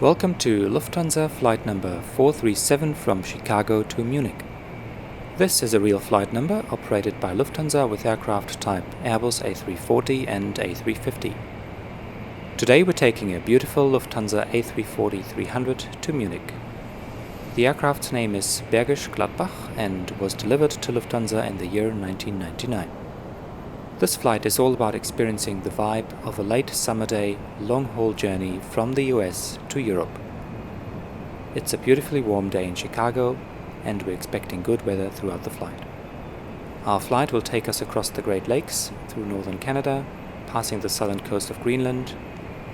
Welcome to Lufthansa flight number 437 from Chicago to Munich. This is a real flight number operated by Lufthansa with aircraft type Airbus A340 and A350. Today we're taking a beautiful Lufthansa A340-300 to Munich. The aircraft's name is Bergisch Gladbach and was delivered to Lufthansa in the year 1999. This flight is all about experiencing the vibe of a late summer day long-haul journey from the US to Europe. It's a beautifully warm day in Chicago and we're expecting good weather throughout the flight. Our flight will take us across the Great Lakes, through northern Canada, passing the southern coast of Greenland,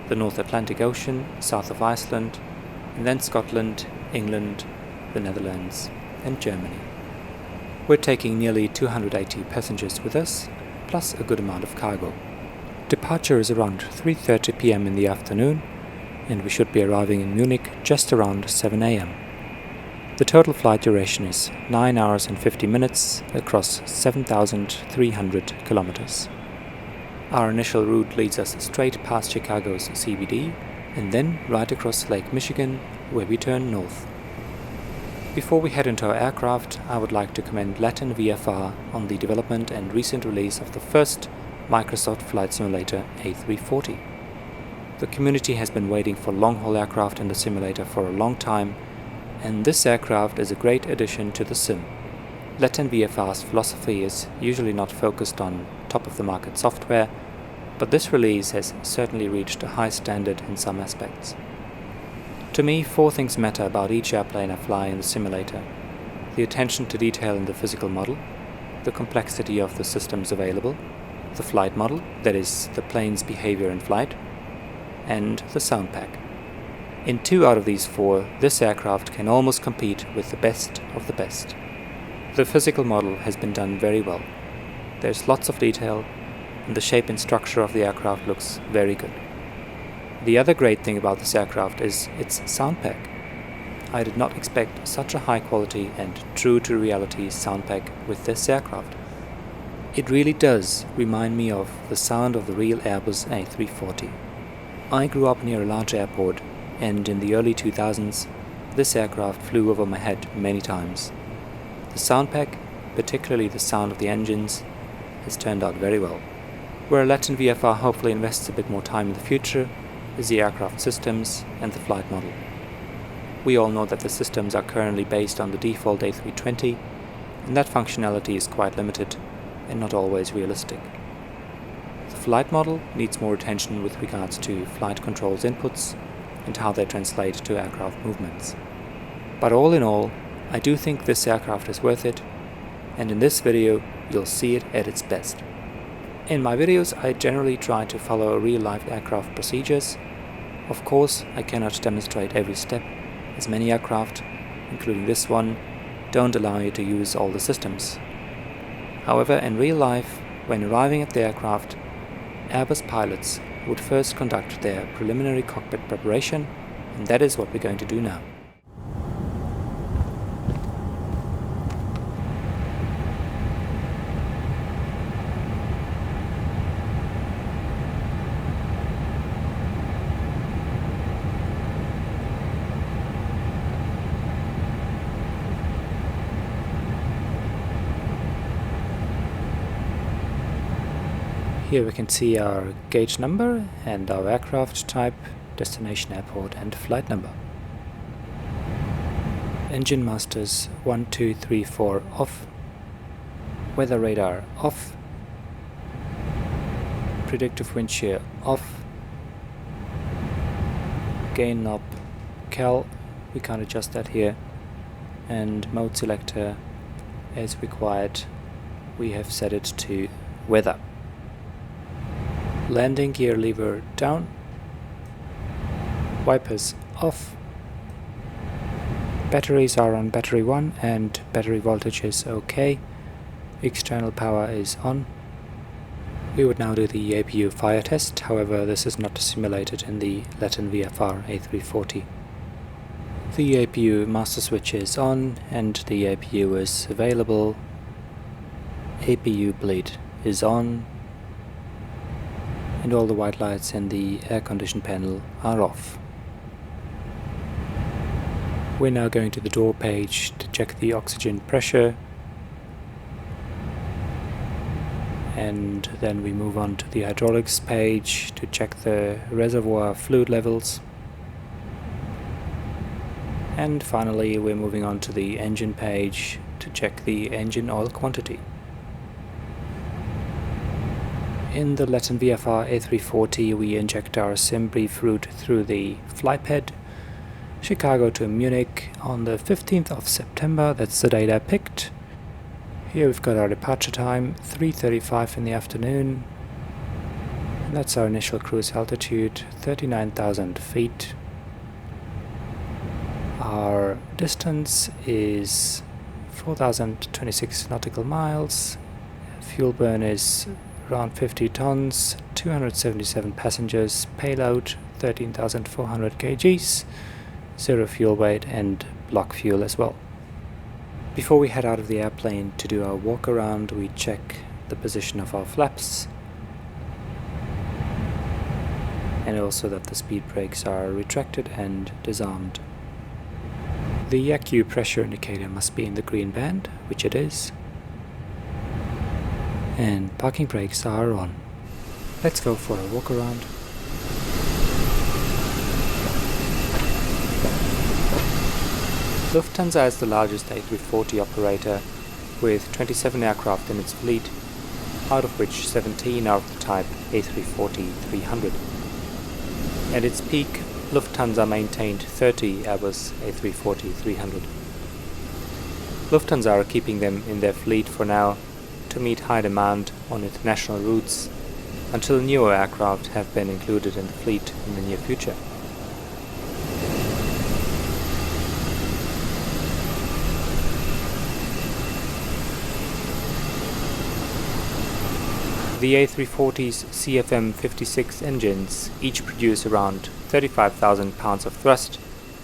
the North Atlantic Ocean, south of Iceland, and then Scotland, England, the Netherlands, and Germany. We're taking nearly 280 passengers with us, plus a good amount of cargo. Departure is around 3:30 p.m. in the afternoon, and we should be arriving in Munich just around 7 a.m. The total flight duration is 9 hours and 50 minutes across 7,300 kilometers. Our initial route leads us straight past Chicago's CBD and then right across Lake Michigan, where we turn north. Before we head into our aircraft, I would like to commend Latin VFR on the development and recent release of the first Microsoft Flight Simulator A340. The community has been waiting for long-haul aircraft in the simulator for a long time, and this aircraft is a great addition to the sim. Latin VFR's philosophy is usually not focused on top-of-the-market software, but this release has certainly reached a high standard in some aspects. To me, 4 things matter about each airplane I fly in the simulator: the attention to detail in the physical model, the complexity of the systems available, the flight model, that is, the plane's behavior in flight, and the sound pack. In 2 out of these 4, this aircraft can almost compete with the best of the best. The physical model has been done very well. There's lots of detail, and the shape and structure of the aircraft looks very good. The other great thing about this aircraft is its sound pack. I did not expect such a high quality and true to reality sound pack with this aircraft. It really does remind me of the sound of the real Airbus A340. I grew up near a large airport, and in the early 2000s, this aircraft flew over my head many times. The sound pack, particularly the sound of the engines, has turned out very well. Where Latin VFR hopefully invests a bit more time in the future is the aircraft systems and the flight model. We all know that the systems are currently based on the default A320, and that functionality is quite limited and not always realistic. The flight model needs more attention with regards to flight controls inputs and how they translate to aircraft movements. But all in all, I do think this aircraft is worth it, and in this video you'll see it at its best. In my videos I generally try to follow real-life aircraft procedures. Of course, I cannot demonstrate every step, as many aircraft, including this one, don't allow you to use all the systems. However, in real life, when arriving at the aircraft, Airbus pilots would first conduct their preliminary cockpit preparation, and that is what we're going to do now. Here we can see our gauge number and our aircraft type, destination airport and flight number. Engine masters 1, 2, 3, 4 off. Weather radar off. Predictive wind shear off. Gain knob cal, we can't adjust that here. And mode selector, as required, we have set it to weather. Landing gear lever down, wipers off, batteries are on battery 1 and battery voltage is OK, external power is on. We would now do the APU fire test, however this is not simulated in the Latin VFR A340. The APU master switch is on and the APU is available, APU bleed is on, and all the white lights in the air condition panel are off. We're now going to the door page to check the oxygen pressure, and then we move on to the hydraulics page to check the reservoir fluid levels, and finally we're moving on to the engine page to check the engine oil quantity. In the Latin VFR A340 we inject our sim brief route through the flypad, Chicago to Munich on the 15th of September, that's the date I picked. Here we've got our departure time, 3:35 in the afternoon, That's our initial cruise altitude, 39,000 feet. Our distance is 4,026 nautical miles. Fuel burn is around 50 tons, 277 passengers, payload 13,400 kgs, zero fuel weight and block fuel as well. Before we head out of the airplane to do our walk around, we check the position of our flaps and also that the speed brakes are retracted and disarmed. The ACU pressure indicator must be in the green band, which it is, and parking brakes are on. Let's go for a walk around. Lufthansa is the largest A340 operator with 27 aircraft in its fleet, out of which 17 are of the type A340-300. At its peak, Lufthansa maintained 30 Airbus A340-300. Lufthansa are keeping them in their fleet for now to meet high demand on international routes until newer aircraft have been included in the fleet in the near future. The A340's CFM56 engines each produce around 35,000 pounds of thrust,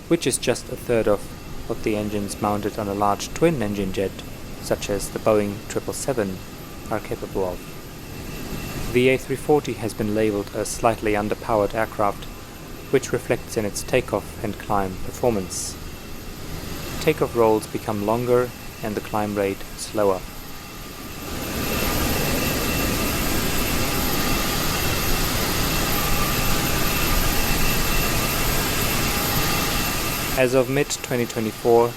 which is just a third of what the engines mounted on a large twin-engine jet, such as the Boeing 777, are capable of. The A340 has been labelled a slightly underpowered aircraft, which reflects in its takeoff and climb performance. Takeoff rolls become longer and the climb rate slower. As of mid-2024,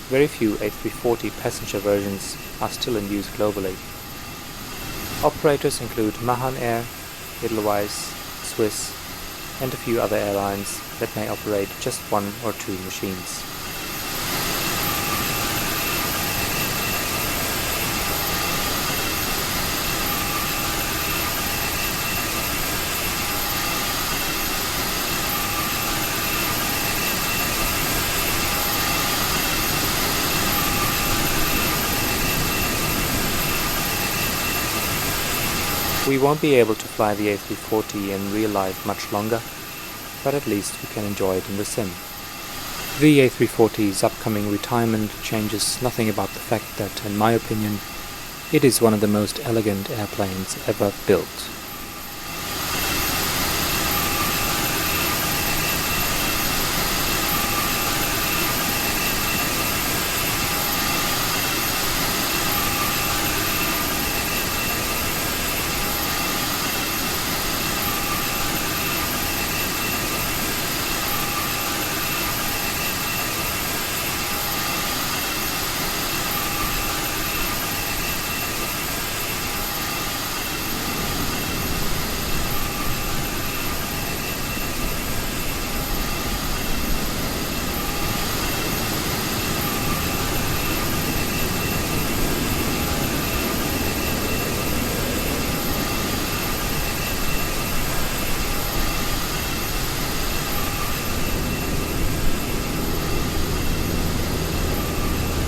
very few A340 passenger versions are still in use globally. Operators include Mahan Air, Edelweiss, Swiss, and a few other airlines that may operate just one or two machines. We won't be able to fly the A340 in real life much longer, but at least we can enjoy it in the sim. The A340's upcoming retirement changes nothing about the fact that, in my opinion, it is one of the most elegant airplanes ever built.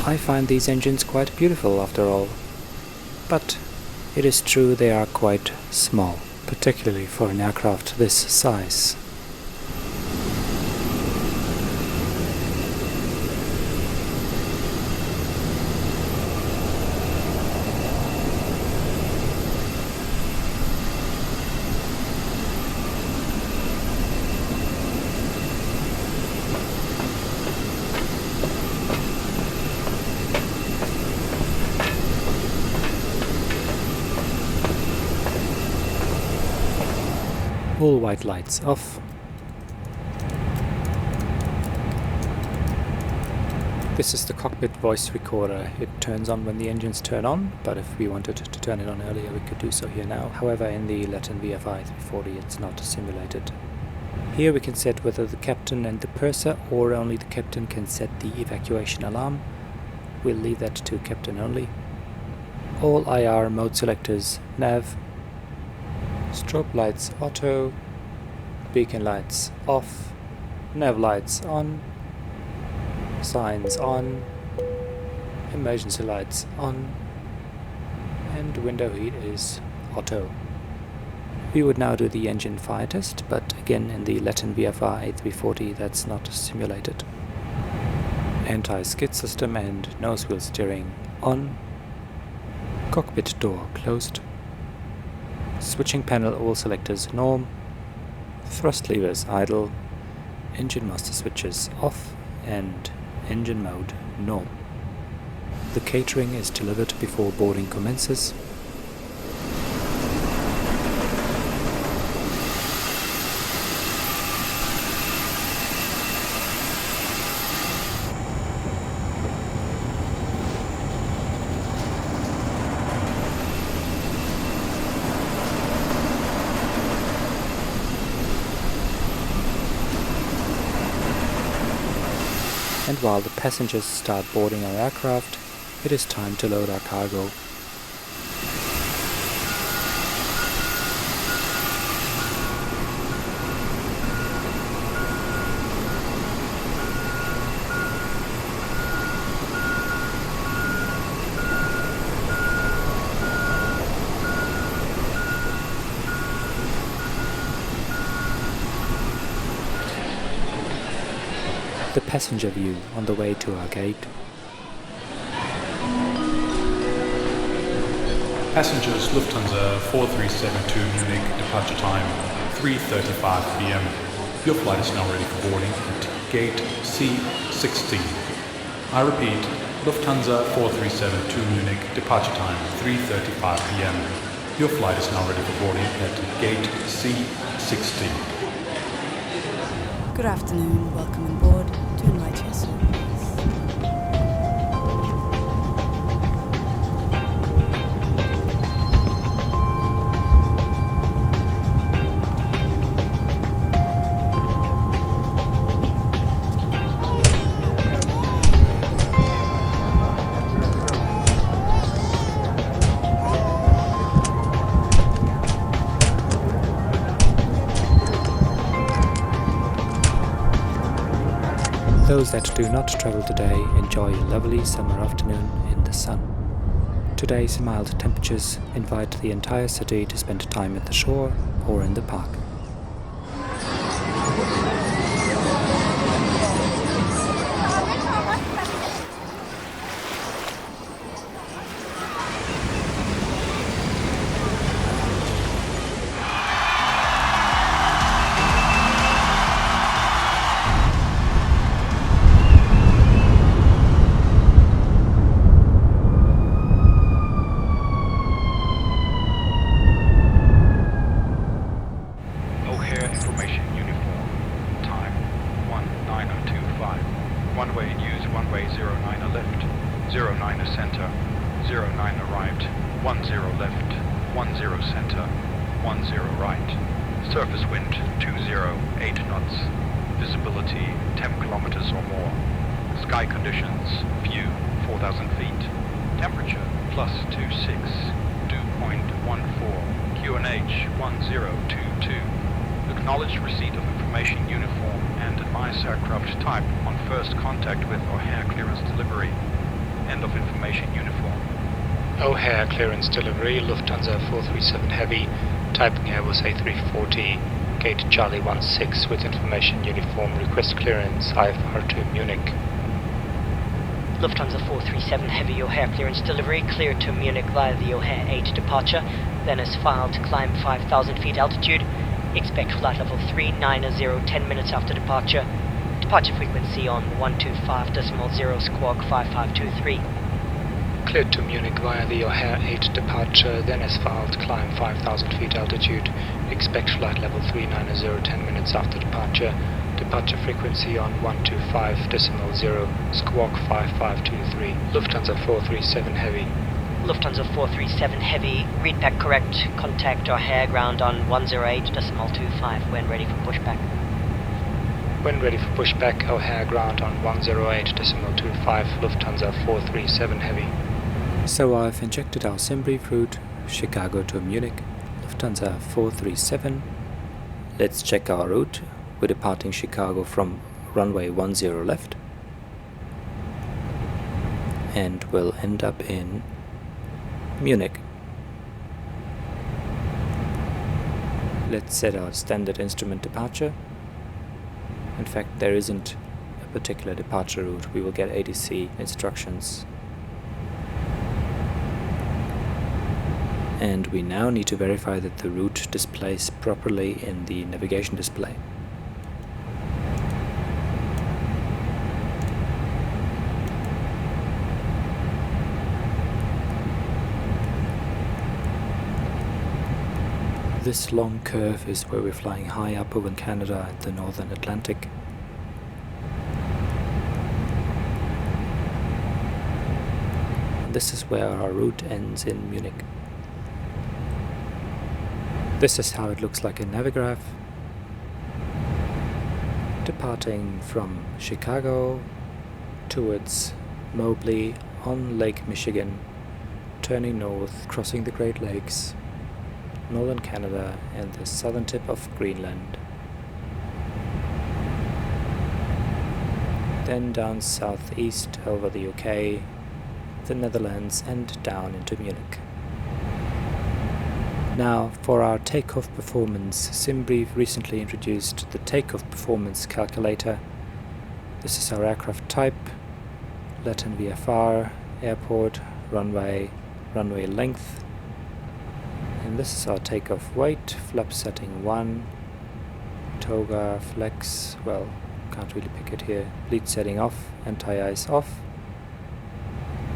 I find these engines quite beautiful after all, but it is true they are quite small, particularly for an aircraft this size. All white lights off. This is the cockpit voice recorder. It turns on when the engines turn on, but if we wanted to turn it on earlier we could do so here now. However, in the Latin VFI 340 it's not simulated. Here we can set whether the captain and the purser or only the captain can set the evacuation alarm. We'll leave that to captain only. All IR mode selectors, nav, Strobe lights auto, beacon lights off, nav lights on, signs on, emergency lights on, and window heat is auto. We would now do the engine fire test, but again in the Latin VFR A340 that's not simulated. Anti-skid system and nose wheel steering on, cockpit door closed, switching panel all selectors norm, thrust levers idle, engine master switches off, and engine mode norm. The catering is delivered before boarding commences. And while the passengers start boarding our aircraft, it is time to load our cargo. The passenger view on the way to our gate. Passengers Lufthansa 4372 Munich, departure time 3:35 p.m. Your flight is now ready for boarding at gate C16. I repeat, Lufthansa 4372 Munich, departure time 3:35 p.m. Your flight is now ready for boarding at gate C16. Good afternoon, welcome on board to NVIDIA service. Those that do not travel today enjoy a lovely summer afternoon in the sun. Today's mild temperatures invite the entire city to spend time at the shore or in the park. One-way in use, one-way 09 left, 09 center, 09 arrived, 10 left, 10 center, 10 right. Surface wind 208 knots, visibility 10 kilometers or more. Sky conditions, view 4,000 feet. Temperature +26, dew point 14, QNH 1022. Acknowledge receipt of information uniform and advise aircraft type on first contact with O'Hare clearance delivery. End of information uniform. O'Hare clearance delivery, Lufthansa 437 Heavy, typing Airbus A340, gate Charlie 16 with information uniform, request clearance IFR to Munich. Lufthansa 437 Heavy O'Hare clearance delivery, cleared to Munich via the O'Hare 8 departure, then as filed to climb 5,000 feet altitude. Expect flight level 390 10 minutes after departure. Departure frequency on 125.0 squawk 5523. Cleared to Munich via the O'Hare 8 departure, then as filed climb 5,000 feet altitude. Expect flight level 390 10 minutes after departure. Departure frequency on 125.0 squawk 5523. Lufthansa 437 Heavy. Lufthansa 437 Heavy, read back correct, contact O'Hare ground on 108.25 when ready for pushback. When ready for pushback, O'Hare ground on 108.25, Lufthansa 437 Heavy. So I've injected our sim brief route, Chicago to Munich, Lufthansa 437. Let's check our route. We're departing Chicago from runway 10 left. And we'll end up in Munich. Let's set our standard instrument departure. In fact, there isn't a particular departure route. We will get ATC instructions. And we now need to verify that the route displays properly in the navigation display. This long curve is where we're flying high up over Canada and the Northern Atlantic. This is where our route ends in Munich. This is how it looks like in Navigraph. Departing from Chicago towards Mobley on Lake Michigan, turning north, crossing the Great Lakes, northern Canada and the southern tip of Greenland. Then down southeast over the UK, the Netherlands and down into Munich. Now for our takeoff performance, SimBrief recently introduced the takeoff performance calculator. This is our aircraft type, Latin VFR, airport, runway length. And this is our takeoff weight, flap setting 1, toga, flex, well, can't really pick it here, bleed setting off, anti-ice off.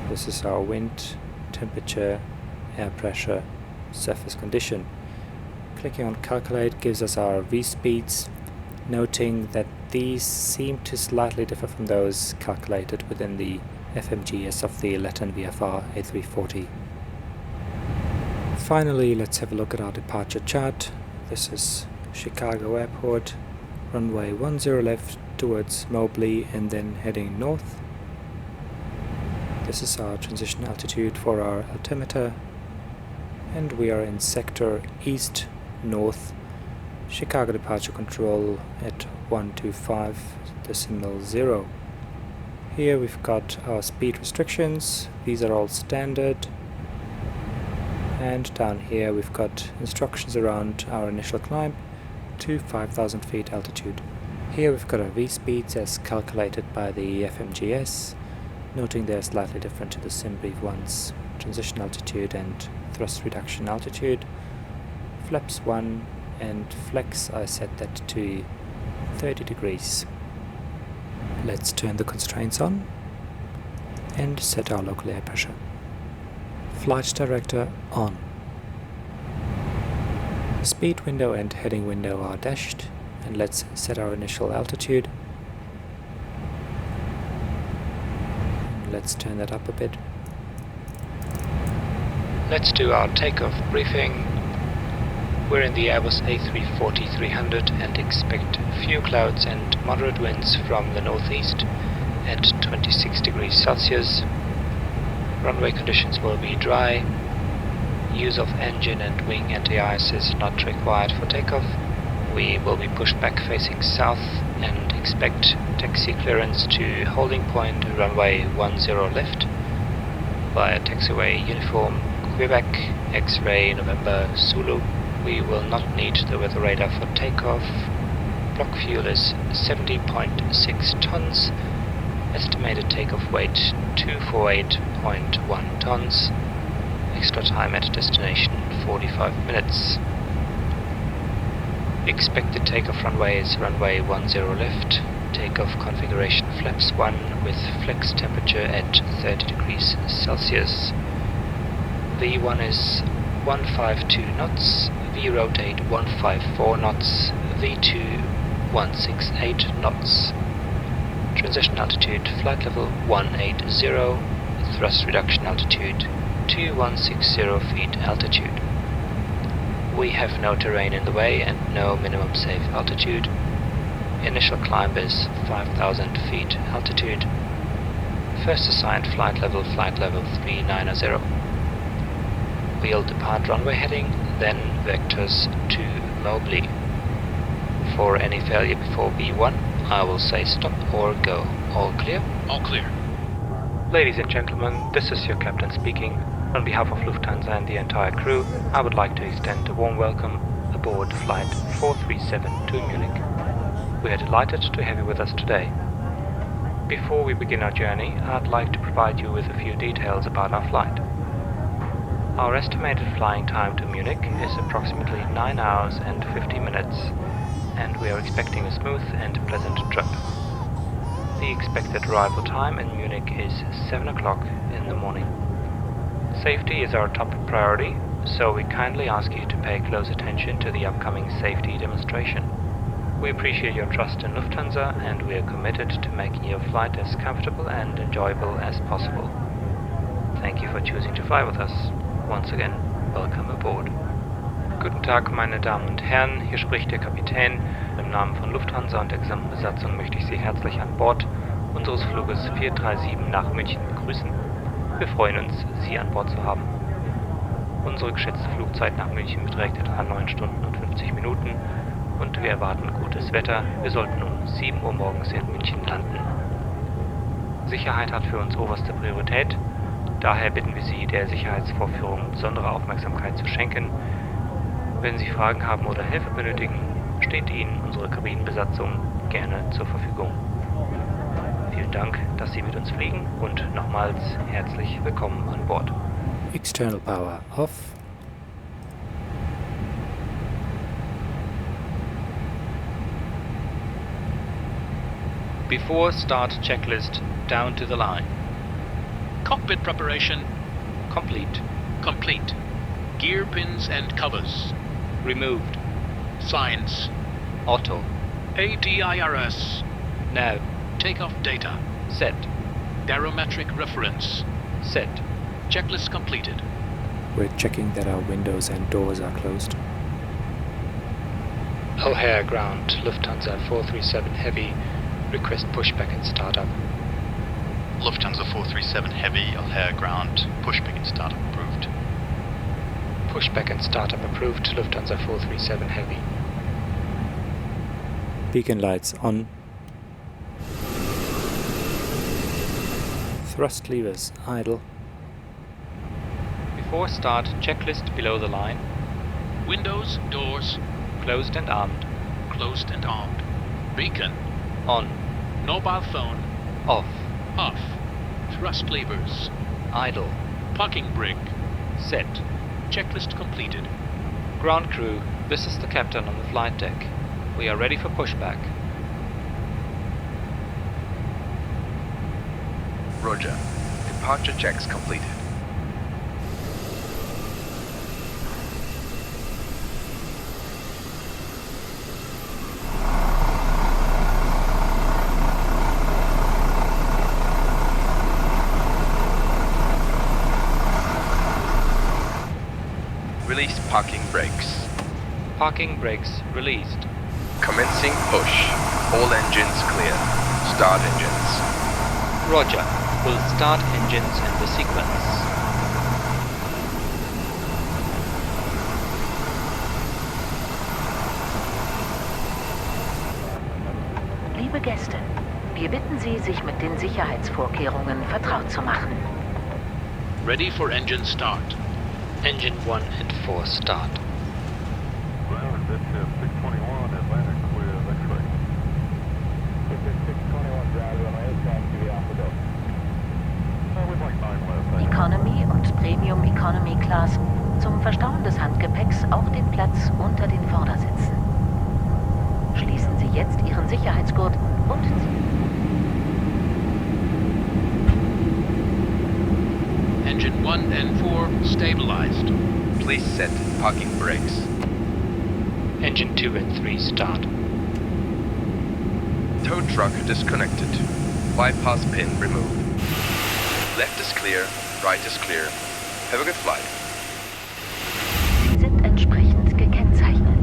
This is our wind, temperature, air pressure, surface condition. Clicking on calculate gives us our V-speeds, noting that these seem to slightly differ from those calculated within the FMGS of the Latin VFR A340. Finally, let's have a look at our departure chart. This is Chicago Airport, runway 10 left towards Mobley and then heading north. This is our transition altitude for our altimeter, and we are in sector east north, Chicago departure control at 125.0. Here we've got our speed restrictions, these are all standard. And down here we've got instructions around our initial climb to 5,000 feet altitude. Here we've got our V-speeds as calculated by the FMGS, noting they're slightly different to the SimBrief ones. Transition altitude and thrust reduction altitude. Flaps 1 and flex, I set that to 30 degrees. Let's turn the constraints on and set our local air pressure. Flight director on. Speed window and heading window are dashed, and let's set our initial altitude. Let's turn that up a bit. Let's do our takeoff briefing. We're in the Airbus A340-300 and expect few clouds and moderate winds from the northeast at 26 degrees Celsius. Runway conditions will be dry. Use of engine and wing anti-ice is not required for takeoff. We will be pushed back facing south and expect taxi clearance to holding point runway 10 left via taxiway uniform Quebec X-ray November Zulu. We will not need the weather radar for takeoff. Block fuel is 70.6 tons. Estimated takeoff weight 248.1 tons. Extra time at destination 45 minutes. Expected takeoff runway is runway 10 left. Takeoff configuration flaps 1 with flex temperature at 30 degrees Celsius. V1 is 152 knots. V rotate 154 knots. V2 168 knots. Transition altitude flight level 180, thrust reduction altitude 2160 feet altitude. We have no terrain in the way and no minimum safe altitude. Initial climb is 5,000 feet altitude. First assigned flight level 390. We'll depart runway heading then vectors to Mobley. For any failure before B1, I will say stop or go. All clear? All clear. Ladies and gentlemen, this is your captain speaking. On behalf of Lufthansa and the entire crew, I would like to extend a warm welcome aboard Flight 437 to Munich. We are delighted to have you with us today. Before we begin our journey, I'd like to provide you with a few details about our flight. Our estimated flying time to Munich is approximately 9 hours and 50 minutes, and we are expecting a smooth and pleasant trip. The expected arrival time in Munich is 7 o'clock in the morning. Safety is our top priority, so we kindly ask you to pay close attention to the upcoming safety demonstration. We appreciate your trust in Lufthansa, and we are committed to making your flight as comfortable and enjoyable as possible. Thank you for choosing to fly with us. Once again, welcome aboard. Guten Tag, meine Damen und Herren, hier spricht der Kapitän. Im Namen von Lufthansa und der gesamten Besatzung möchte ich Sie herzlich an Bord unseres Fluges 437 nach München begrüßen. Wir freuen uns, Sie an Bord zu haben. Unsere geschätzte Flugzeit nach München beträgt etwa 9 Stunden und 50 Minuten und wir erwarten gutes Wetter. Wir sollten um 7 Uhr morgens in München landen. Sicherheit hat für uns oberste Priorität. Daher bitten wir Sie, der Sicherheitsvorführung besondere Aufmerksamkeit zu schenken. Wenn Sie Fragen haben oder Hilfe benötigen, steht Ihnen unsere Kabinenbesatzung gerne zur Verfügung. Vielen Dank, dass Sie mit uns fliegen und nochmals herzlich willkommen an Bord. External power off. Before start checklist down to the line. Cockpit preparation Complete. complete. Gear pins and covers. Removed. Signs. Auto. ADIRS. Nav. Takeoff data. Set. Barometric reference. Set. Checklist completed. We're checking that our windows and doors are closed. O'Hare ground, Lufthansa 437 Heavy. Request pushback and start up. Lufthansa 437 Heavy, O'Hare ground. Pushback and start up approved. Pushback and start up approved, Lufthansa 437 Heavy. Beacon lights on. Thrust levers idle. Before start checklist below the line. Windows, doors, Closed and armed. closed and armed. Beacon. On. Mobile phone. Off. Off. Thrust levers. Idle. Parking brake. Set. Checklist completed. Ground crew, this is the captain on the flight deck. We are ready for pushback. Roger. Departure checks completed. Release parking brakes. Parking brakes released. Commencing push. All engines clear. Start engines. Roger. Will start engines in the sequence. Liebe Gäste, wir bitten Sie, sich mit den Sicherheitsvorkehrungen vertraut zu machen. Ready for engine start. Engine 1 and 4 start. Economy und Premium Economy Class zum Verstauen des Handgepäcks auch den Platz unter den Vordersitzen. Schließen Sie jetzt Ihren Sicherheitsgurt und Engine 1 and 4 stabilized. Please set parking brakes. Engine 2 and 3 start. Tow truck disconnected. Bypass pin removed. Left is clear, right is clear. Have a good flight. Sie sind entsprechend gekennzeichnet.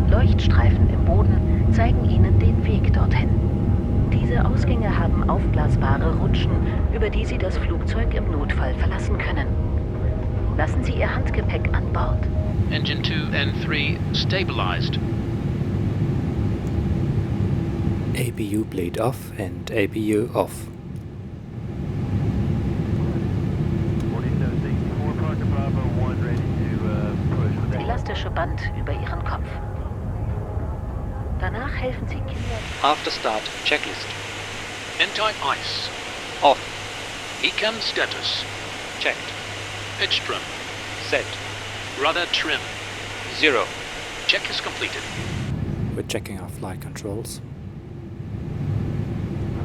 Leuchtstreifen im Boden zeigen Ihnen den Weg dorthin. Diese Ausgänge haben aufblasbare Rutschen, über die Sie das Flugzeug im Notfall verlassen können. Lassen Sie Ihr Handgepäck an Bord. Engine 2 and 3 stabilized. APU bleed off and APU off. 4764, Parker Bravo 1 ready to push. Elastische Band über Ihren Kopf. Danach helfen Sie Kindern. After start checklist. N-type ice. Off. Ecam status. Checked. Pitch trim. Set. Rudder trim. 0. Check is completed. We're checking our flight controls.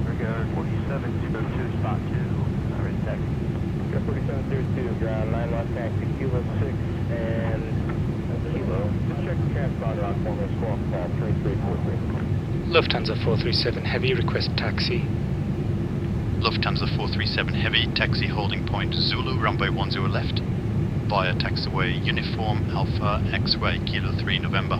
Regard 4702, spot 2. Alright, tech. 4702, ground 9 left taxi, Kilo 6 and Kilo. Just check the transponder on former squawk call 3343. Lufthansa 437 Heavy, request taxi. Lufthansa 437 Heavy, taxi holding point Zulu, runway 10 left, via taxiway Uniform Alpha X-Ray Kilo 3 November.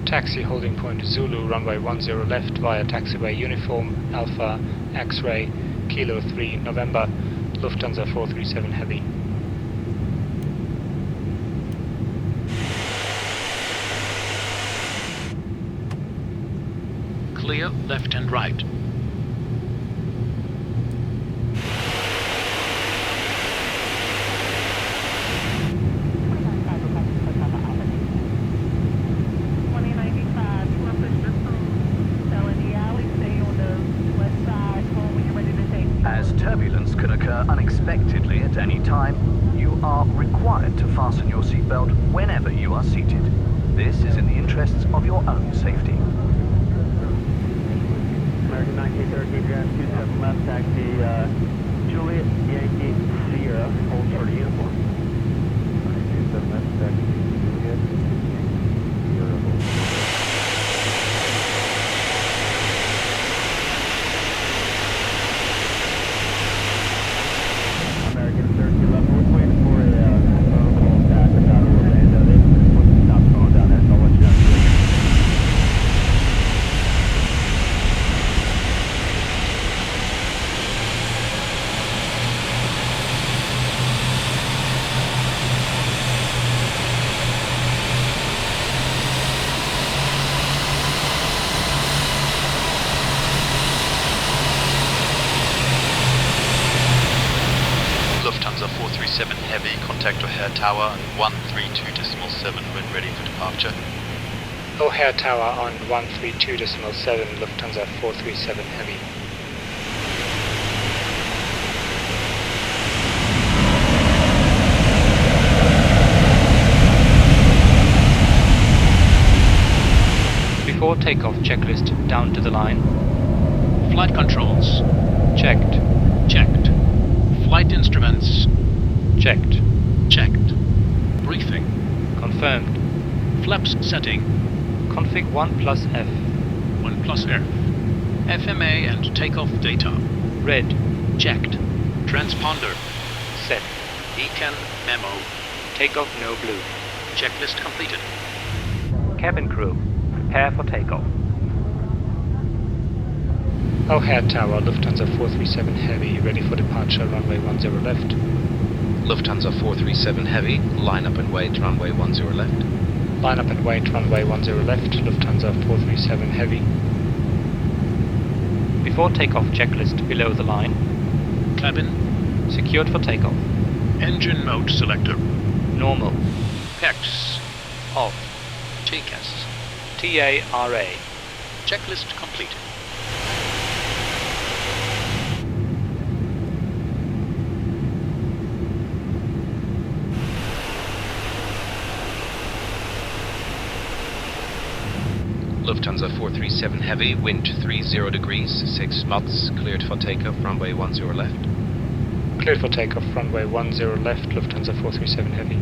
Taxi holding point Zulu, runway 10 left, via taxiway Uniform Alpha X-Ray Kilo 3 November. Lufthansa 437 Heavy. Clear left and right. As turbulence can occur unexpectedly at any time, you are required to fasten your seatbelt whenever you are seated. This is in the interests of your own safety. American 1913, ground 27 left taxi, Juliet Yankee Sierra, hold short of uniform. 27 left taxi, Juliet Sierra, hold short. American 13 left, we're waiting for a phone call back about Orlando. They put the stop phone down there, so I'll let you know. Lufthansa 437 Heavy, contact O'Hare Tower on 132.7 when ready for departure. O'Hare Tower on 132.7, Lufthansa 437 Heavy. Before takeoff checklist down to the line. Flight controls. Checked. Checked. Flight instruments. Checked. Checked. Briefing. Confirmed. Flaps setting. Config 1 plus F. 1 plus F. FMA and takeoff data. Red. Checked. Transponder. Set. Ecam memo. Takeoff no blue. Checklist completed. Cabin crew. Prepare for takeoff. O'Hare Tower, Lufthansa 437 Heavy, ready for departure, runway 10 left. Lufthansa 437 Heavy, line up and wait, runway 10 left. Line up and wait, runway 10 left, Lufthansa 437 Heavy. Before takeoff checklist below the line. Cabin. Secured for takeoff. Engine mode selector. Normal. PEX. Off. TCAS. TARA. Checklist completed. Lufthansa 437 Heavy, wind 30 degrees, 6 knots, cleared for takeoff, runway 10 left. Cleared for takeoff, runway 10 left, Lufthansa 437 Heavy.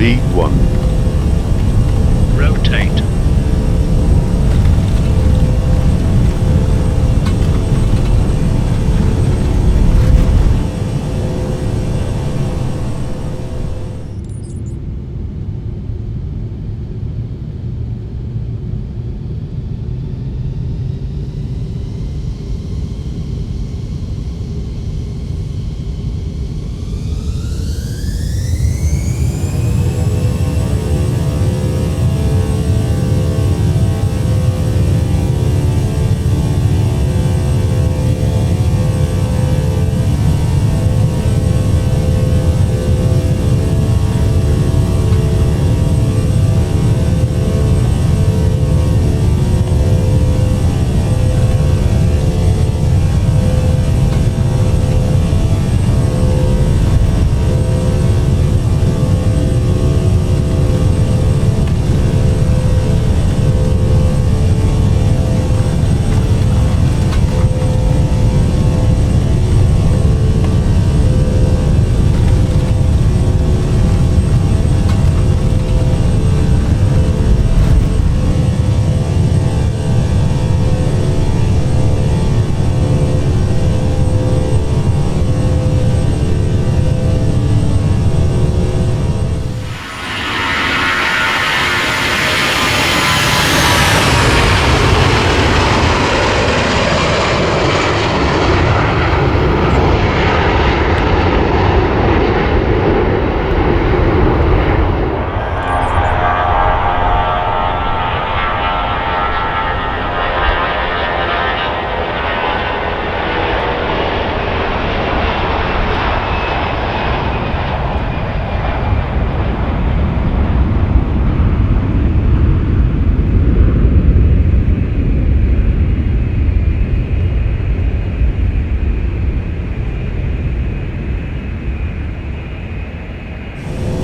Lead 1. Rotate.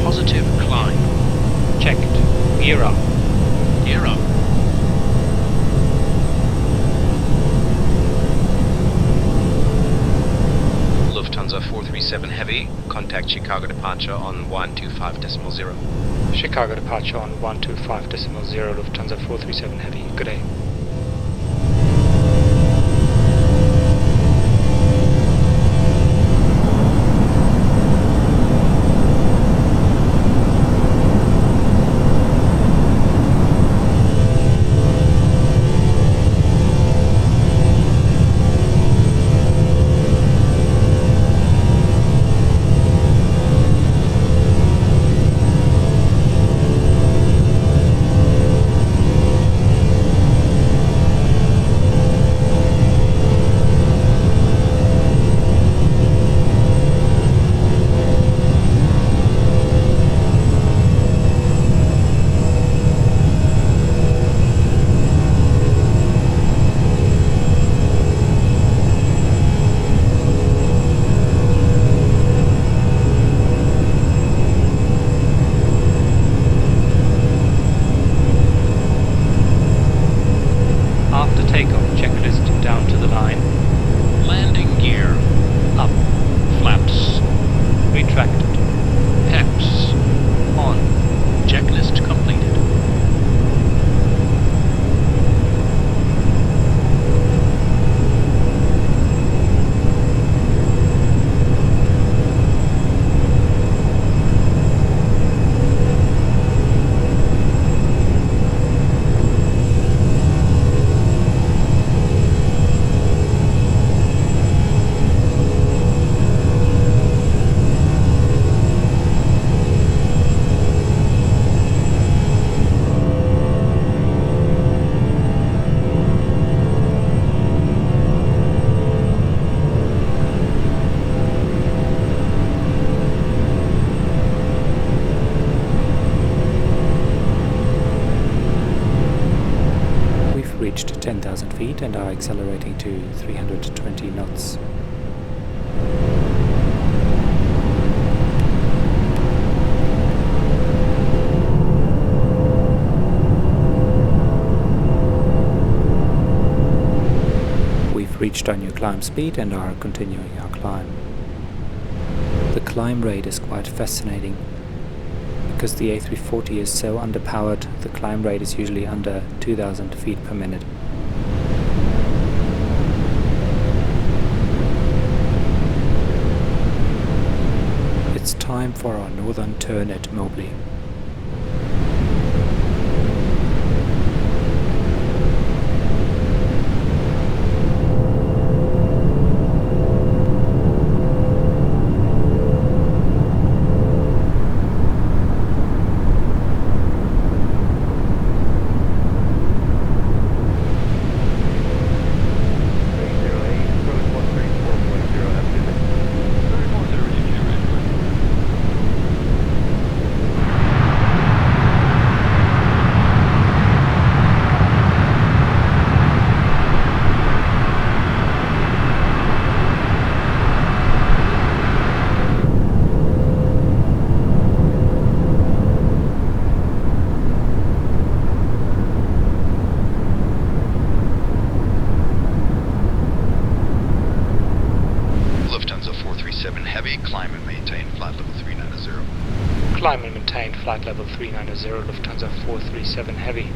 Positive climb. Checked. Gear up. Gear up. Lufthansa 437 Heavy, contact Chicago departure on 125.0. Chicago departure on 125.0, Lufthansa 437 Heavy. Good day. After takeoff, checklist down to the line. Landing gear. Up. Flaps. Retracted. PEPs. On. Checklist completed. Reached 10,000 feet and are accelerating to 320 knots. We've reached our new climb speed and are continuing our climb. The climb rate is quite fascinating, Because the A340 is so underpowered, the climb rate is usually under 2000 feet per minute. It's time for our northern turn at Mobley. Climb and maintain flight level 390, Lufthansa 437 Heavy.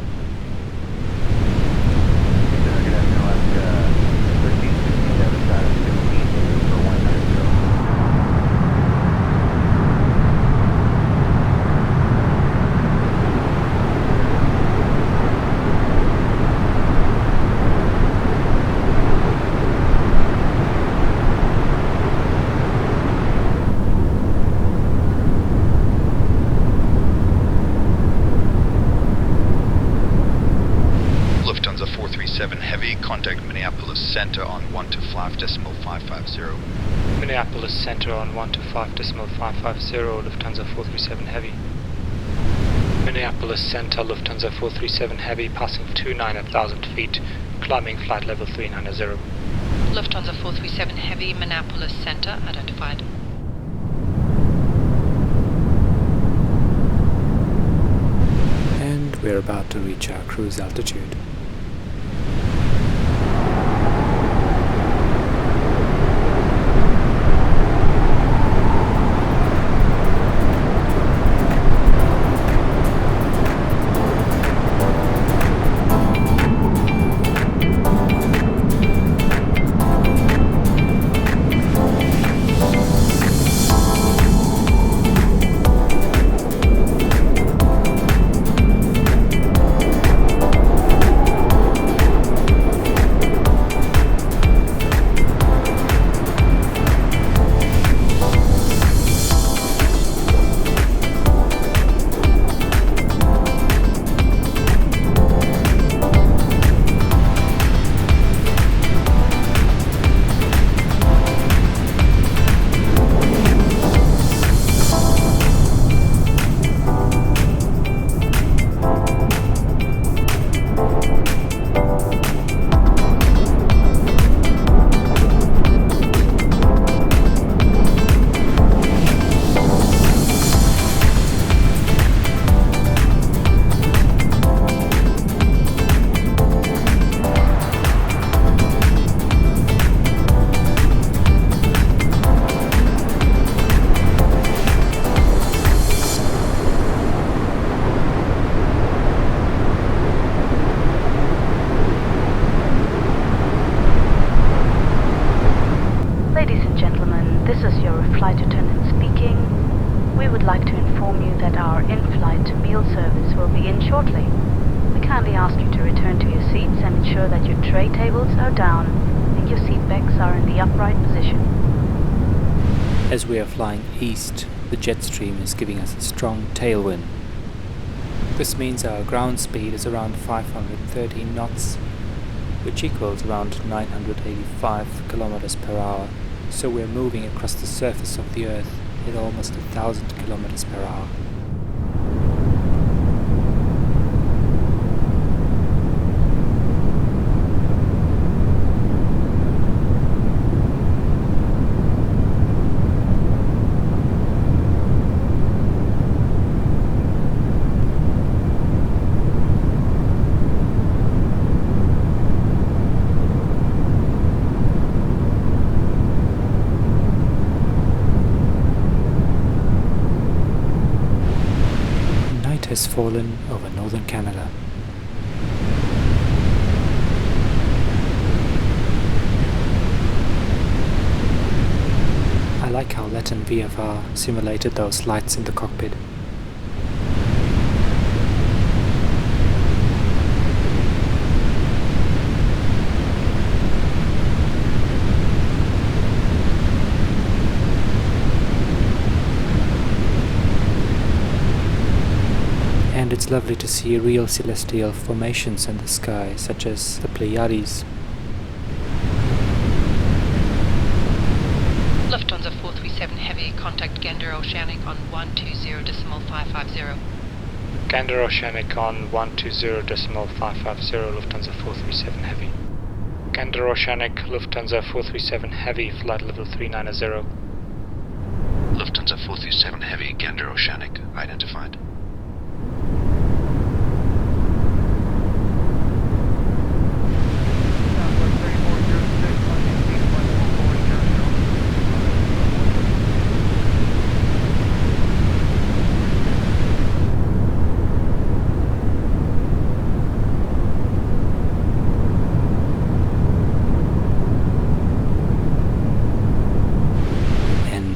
Contact Minneapolis Center on 125.550. Minneapolis Center on 125.550, Lufthansa 437 Heavy. Minneapolis Center, Lufthansa 437 Heavy, passing 29,000 feet, climbing flight level 390. Lufthansa 437 Heavy, Minneapolis Center, identified. And we're about to reach our cruise altitude. As we are flying east, the jet stream is giving us a strong tailwind. This means our ground speed is around 530 knots, which equals around 985 kilometers per hour, so we're moving across the surface of the Earth at almost 1,000 kilometers per hour. has fallen over northern Canada. I like how Latin VFR simulated those lights in the cockpit. And it's lovely to see real celestial formations in the sky, such as the Pleiades. Lufthansa 437 Heavy, contact Gander Oceanic on 120.550. Gander Oceanic on 120.550, Lufthansa 437 Heavy. Gander Oceanic, Lufthansa 437 Heavy, flight level 390. Lufthansa 437 Heavy, Gander Oceanic, identified.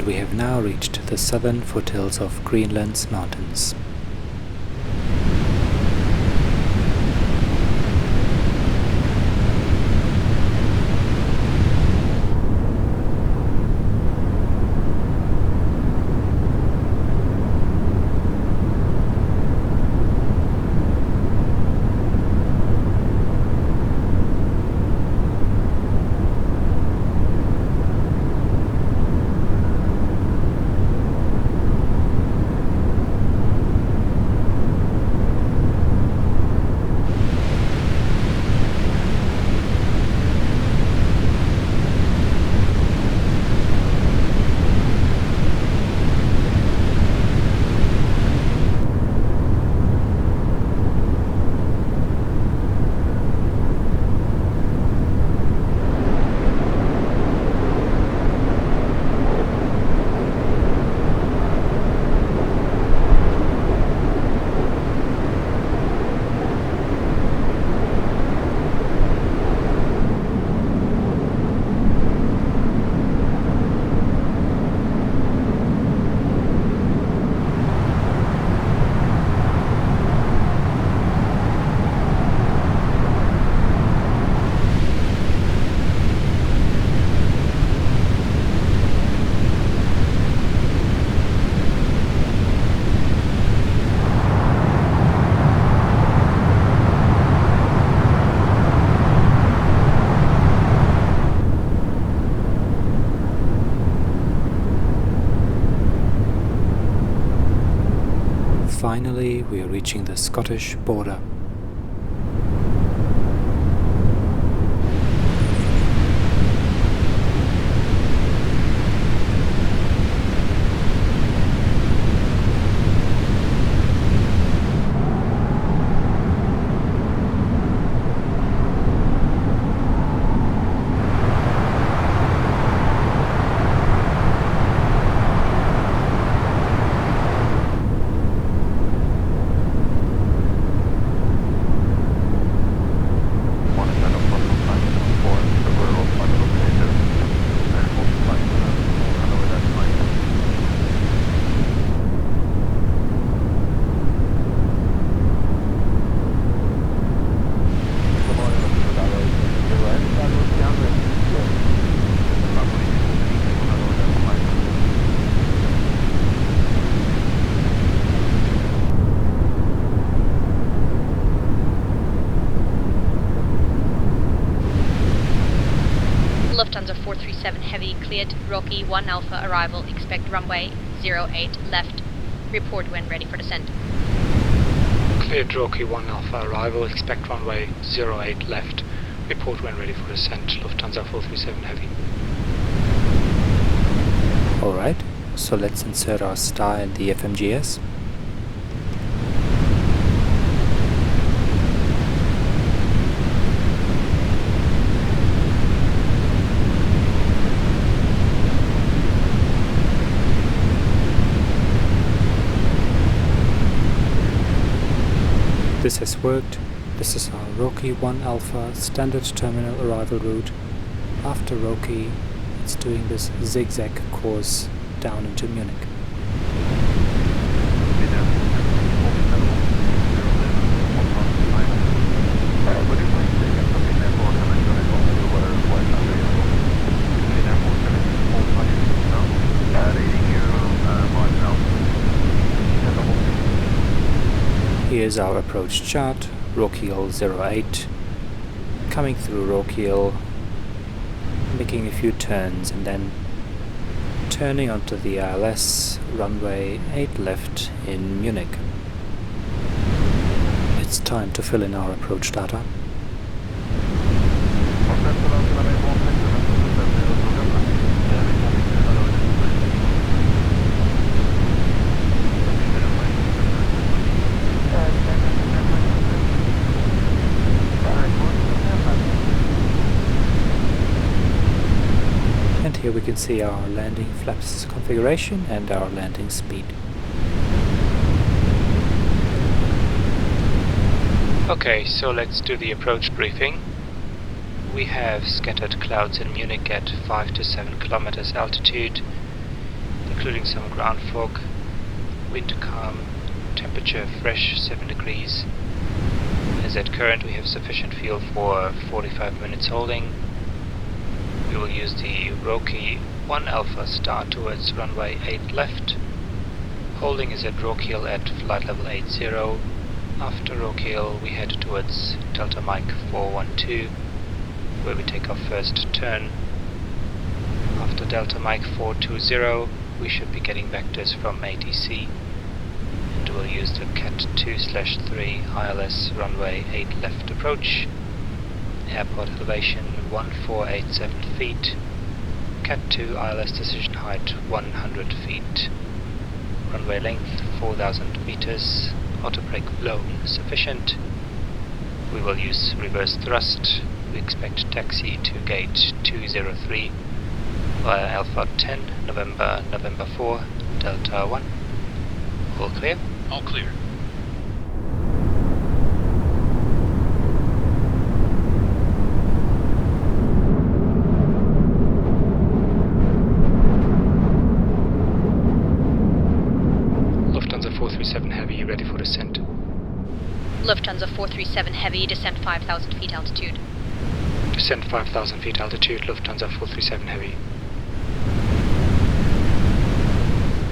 We have now reached the southern foothills of Greenland's mountains. Finally, we are reaching the Scottish border. Lufthansa 437 Heavy, cleared. Rocky 1 Alpha arrival, expect runway 08 left. Report when ready for descent. Cleared Rocky 1 Alpha arrival, expect runway 08 left. Report when ready for descent, Lufthansa 437 Heavy. Alright, so let's insert our star in the FMGS. this has worked. This is our Rocky 1 Alpha standard terminal arrival route. After Rocky, it's doing this zigzag course down into Munich. Here's our approach chart, Rokiel 08, coming through Rokiel, making a few turns and then turning onto the ILS runway 8 left in Munich. It's time to fill in our approach data. Here we can see our landing flaps configuration and our landing speed. Okay, so let's do the approach briefing. We have scattered clouds in Munich at 5 to 7 kilometers altitude, including some ground fog, wind calm, temperature fresh 7 degrees. As at current we have sufficient fuel for 45 minutes holding. We will use the Rocky 1 Alpha start towards runway 8 left. Holding is at Rokiel at flight level 80. After Rokiel we head towards Delta Mike 412, where we take our first turn. After Delta Mike 420 we should be getting vectors from ATC, and we'll use the Cat 2/3 ILS runway 8 left approach. Airport elevation 1487 feet, Cat 2 ILS decision height 100 feet, runway length 4000 meters, auto brake blown sufficient. We will use reverse thrust. We expect taxi to gate 203 via Alpha 10, November 4, Delta 1. All clear? All clear. Lufthansa 437 Heavy, ready for descent. Lufthansa 437 Heavy, descent 5,000 feet altitude. Descent 5,000 feet altitude, Lufthansa 437 Heavy.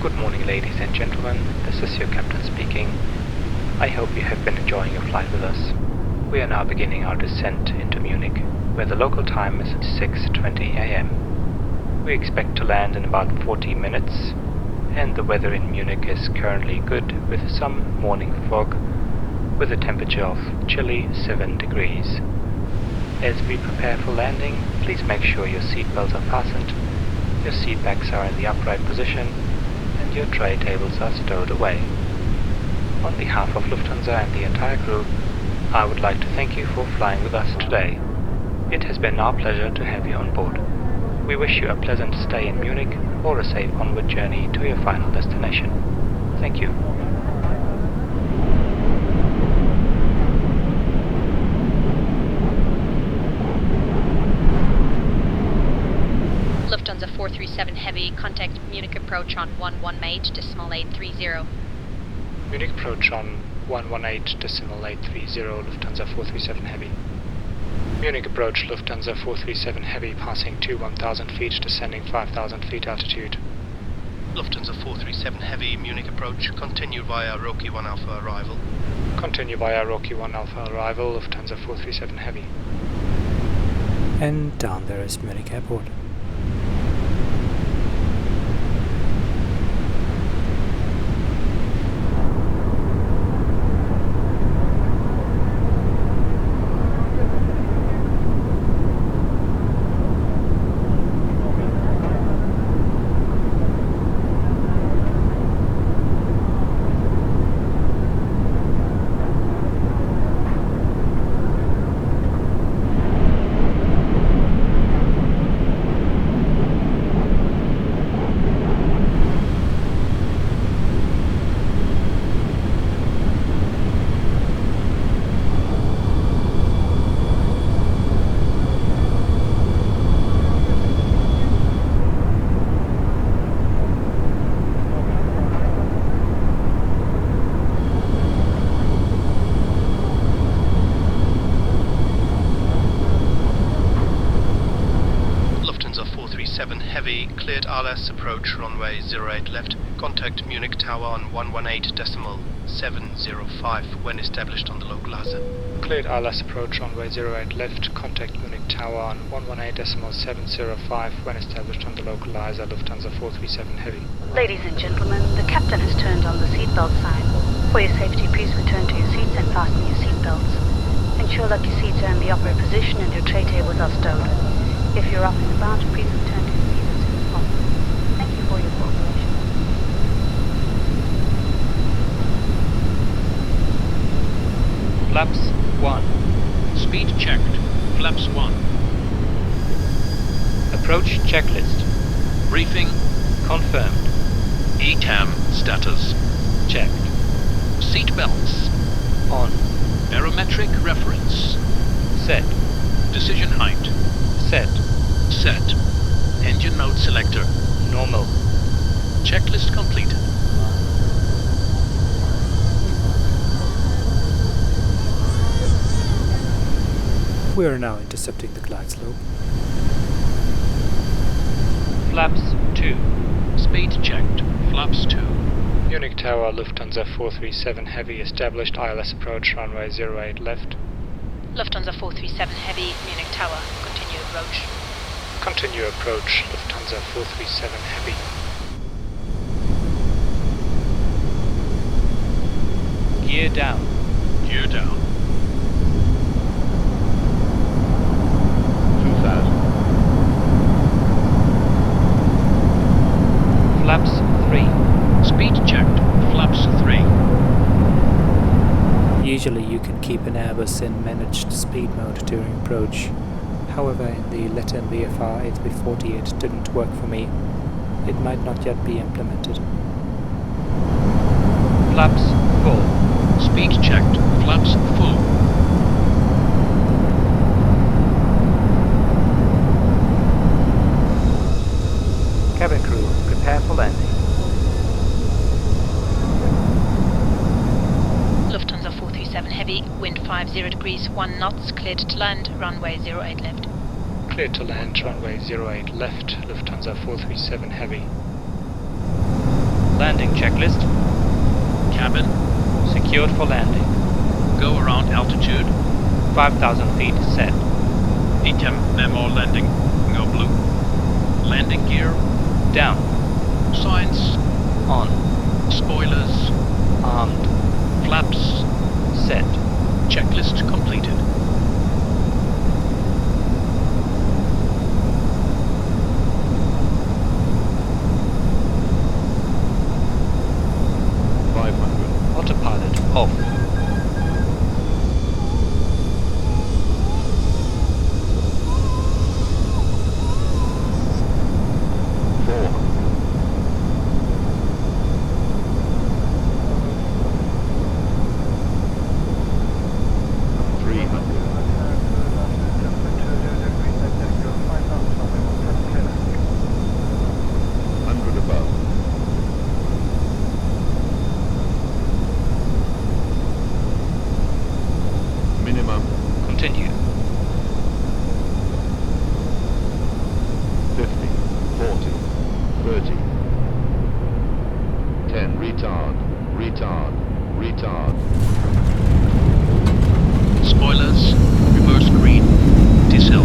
Good morning, ladies and gentlemen, this is your captain speaking. I hope you have been enjoying your flight with us. We are now beginning our descent into Munich, where the local time is 6:20 AM. We expect to land in about 40 minutes, and the weather in Munich is currently good with some morning fog, with a temperature of chilly 7 degrees. As we prepare for landing, please make sure your seatbelts are fastened, your seat backs are in the upright position, and your tray tables are stowed away. On behalf of Lufthansa and the entire crew, I would like to thank you for flying with us today. It has been our pleasure to have you on board. We wish you a pleasant stay in Munich or a safe onward journey to your final destination. Thank you. Lufthansa 437 Heavy, contact Munich approach on 118 decimal 830. Munich approach on 118 decimal 830, Lufthansa 437 Heavy. Munich approach, Lufthansa 437 Heavy, passing 21,000 feet, descending 5,000 feet altitude. Lufthansa 437 Heavy, Munich approach, continue via Rocky 1 Alpha arrival. Continue via Rocky 1 Alpha arrival, Lufthansa 437 Heavy. And down there is Munich Airport. Heavy, cleared RLS approach runway 08 left. Contact Munich Tower on 118.705 when established on the localizer. Cleared RLS approach runway 08 left. Contact Munich Tower on 118.705 when established on the localizer. Lufthansa 437 Heavy. Ladies and gentlemen, the captain has turned on the seatbelt sign. For your safety, please return to your seats and fasten your seatbelts. Ensure that your seats are in the upright position and your tray tables are stowed. If you're up and about, please return to your seats as soon as possible. Thank you for your cooperation. Flaps 1. Speed checked. Flaps 1. Approach checklist. Briefing. Confirmed. ETAM status. Checked. Seat belts. On. Barometric reference. Set. Decision height. Set. Set. Engine mode selector. Normal. Checklist completed. We are now intercepting the glide slope. Flaps 2. Speed checked. Flaps 2. Munich Tower, Lufthansa 437 Heavy, established ILS approach runway 08 left. Lufthansa 437 Heavy, Munich Tower, continue approach. Continue approach, Lufthansa 437 Heavy. Gear down. Gear down. 2000. Flaps 3. Speed checked. Flaps 3. Usually you can keep an Airbus in managed speed mode during approach. However, in the Latin VFR A340 it didn't work for me. It might not yet be implemented. Flaps 4. Speed checked. Flaps full. Cabin crew, prepare for landing. Lufthansa 437 Heavy, wind 50 degrees, 1 knots, cleared to land, runway 08 left. Cleared to land, runway 08 left, Lufthansa 437 Heavy. Landing checklist. Cabin. Secured for landing. Go around altitude. 5,000 feet set. ETAM memo landing. Go blue. Landing gear. Down. Signs. On. Spoilers. Armed. Flaps. Set. Checklist completed. Autopilot off. Continue. 50, 40, 30. 10, retard, retard, retard. Spoilers. Reverse green. Diesel.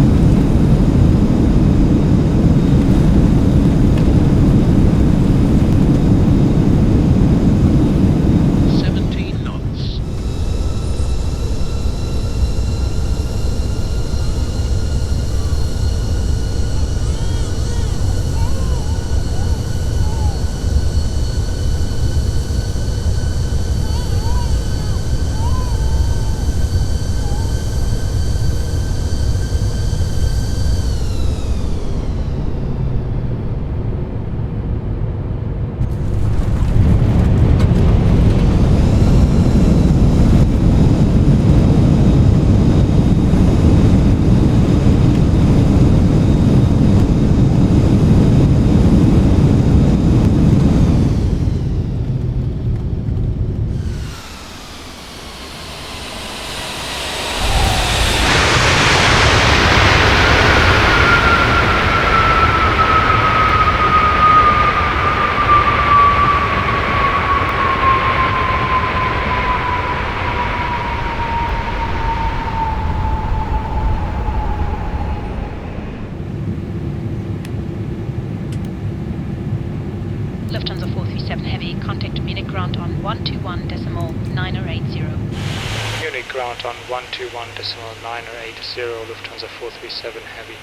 ground on 121.9080. Munich ground on 121.9080, Lufthansa 437 Heavy.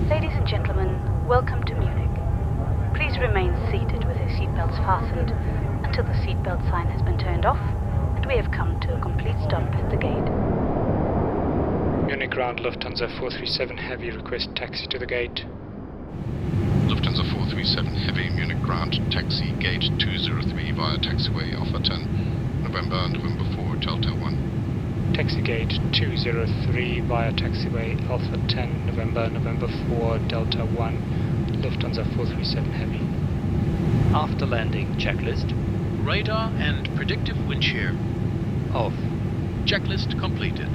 Ladies and gentlemen, welcome to Munich. Please remain seated with your seatbelts fastened until the seatbelt sign has been turned off and we have come to a complete stop at the gate. Munich ground Lufthansa 437 Heavy, request taxi to the gate. Lufthansa 437 Heavy, Munich ground, taxi gate 203 via taxiway Alpha 10, November 4, Delta 1. Taxi gate 203 via taxiway Alpha 10, November 4, Delta 1, Lufthansa 437 Heavy. After landing checklist. Radar and predictive wind shear. Off. Checklist completed.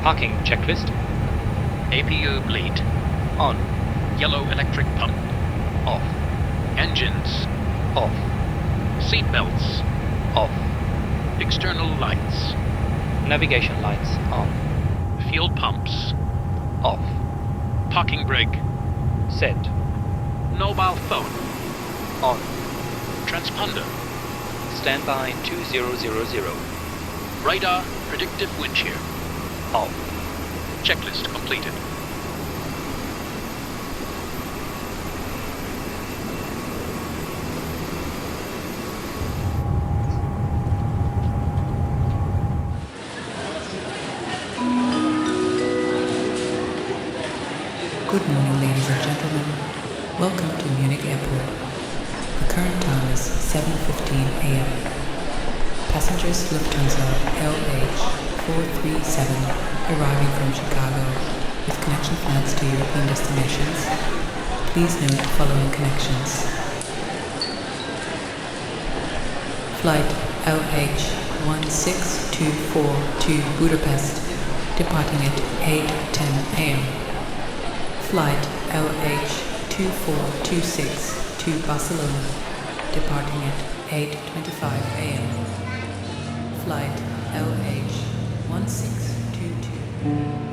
Parking checklist. APU bleed. On. Yellow electric pump. Off. Engines. Off. Seatbelts. Off. External lights. Navigation lights on. Fuel pumps. Off. Parking brake. Set. Mobile phone. On. Transponder. Standby 2000. Radar predictive wind shear. Off. Checklist completed. Good morning, ladies and gentlemen. Welcome to Munich Airport. The current time is 7:15 a.m. Passengers Lufthansa LH437 arriving from Chicago with connection flights to European destinations. Please note the following connections. Flight LH1624 to Budapest, departing at 8:10 a.m. Flight LH2426 to Barcelona, departing at 8:25 a.m. Flight LH1622